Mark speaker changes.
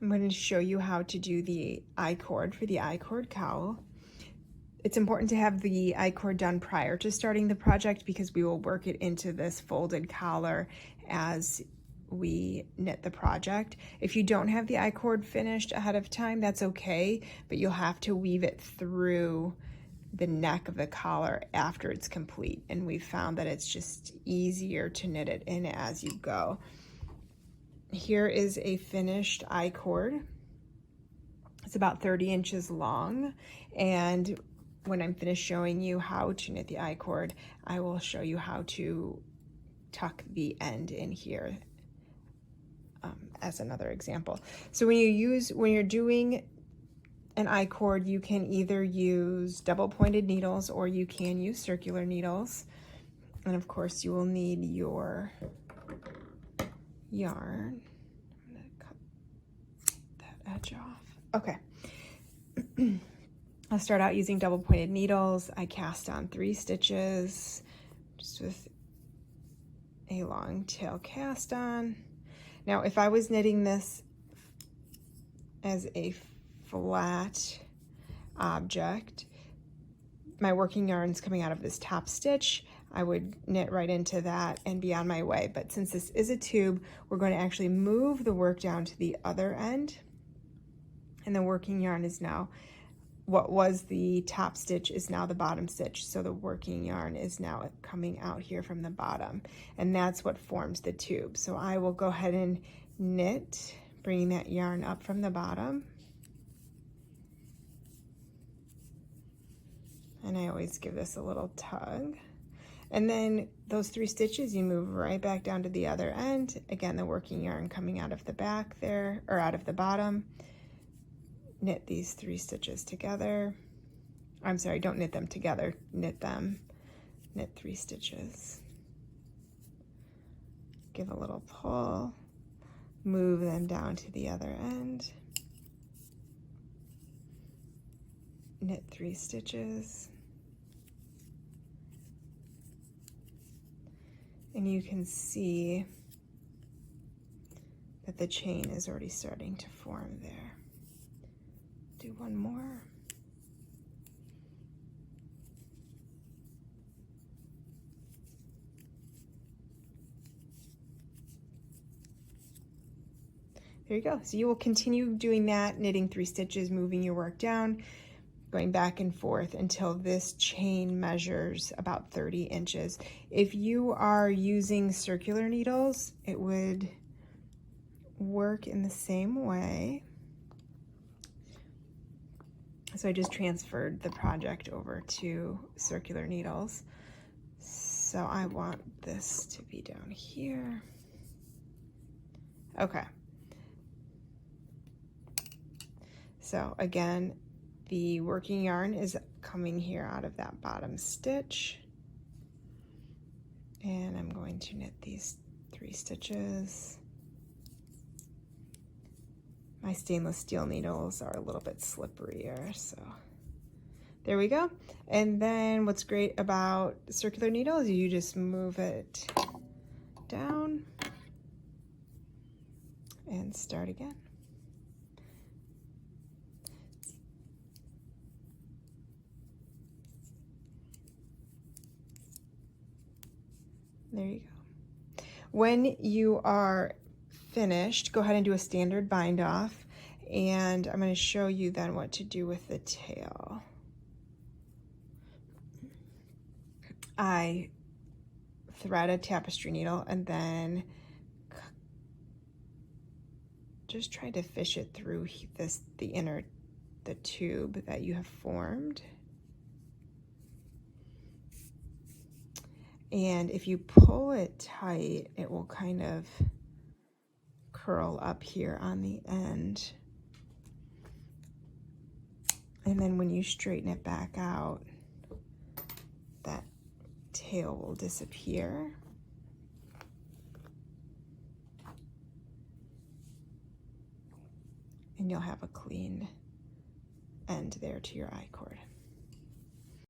Speaker 1: I'm going to show you how to do the I-cord for the I-cord cowl. It's important to have the I-cord done prior to starting the project because we will work it into this folded collar as we knit the project. If you don't have the I-cord finished ahead of time, that's okay, but you'll have to weave it through the neck of the collar after it's complete, and we found that it's just easier to knit it in as you go. Here is a finished I-cord. It's about 30 inches long, and when I'm finished showing you how to knit the I-cord, I will show you how to tuck the end in here as another example. So when you're doing an I-cord, you can either use double pointed needles or you can use circular needles. And of course you will need your yarn. I'm gonna cut that edge off. Okay. I'll start out using double pointed needles. I cast on 3 stitches just with a long tail cast on. Now if I was knitting this as a flat object, my working yarn's coming out of this top stitch, I would knit right into that and be on my way. But since this is a tube, we're going to actually move the work down to the other end, and the working yarn is now, what was the top stitch is now the bottom stitch, so the working yarn is now coming out here from the bottom, and that's what forms the tube. So I will go ahead and knit, bringing that yarn up from the bottom, and I always give this a little tug, and then those 3 stitches you move right back down to the other end. Again, the working yarn coming out of the back there, or out of the bottom. Knit these 3 stitches together. I'm sorry, don't knit them together, knit them. Knit 3 stitches. Give a little pull, move them down to the other end. Knit 3 stitches. And you can see that the chain is already starting to form there. Do one more. There you go. So you will continue doing that, knitting 3 stitches, moving your work down, going back and forth until this chain measures about 30 inches. If you are using circular needles, it would work in the same way. So I just transferred the project over to circular needles. So I want this to be down here. Okay. So again, the working yarn is coming here out of that bottom stitch. And I'm going to knit these 3 stitches. My stainless steel needles are a little bit slipperier, so there we go. And then what's great about circular needle is you just move it down and start again. There you go. When you are finished, go ahead and do a standard bind off, and I'm going to show you then what to do with the tail. I thread a tapestry needle and then just try to fish it through the tube that you have formed. And if you pull it tight, it will kind of curl up here on the end. And then when you straighten it back out, that tail will disappear. And you'll have a clean end there to your I-cord.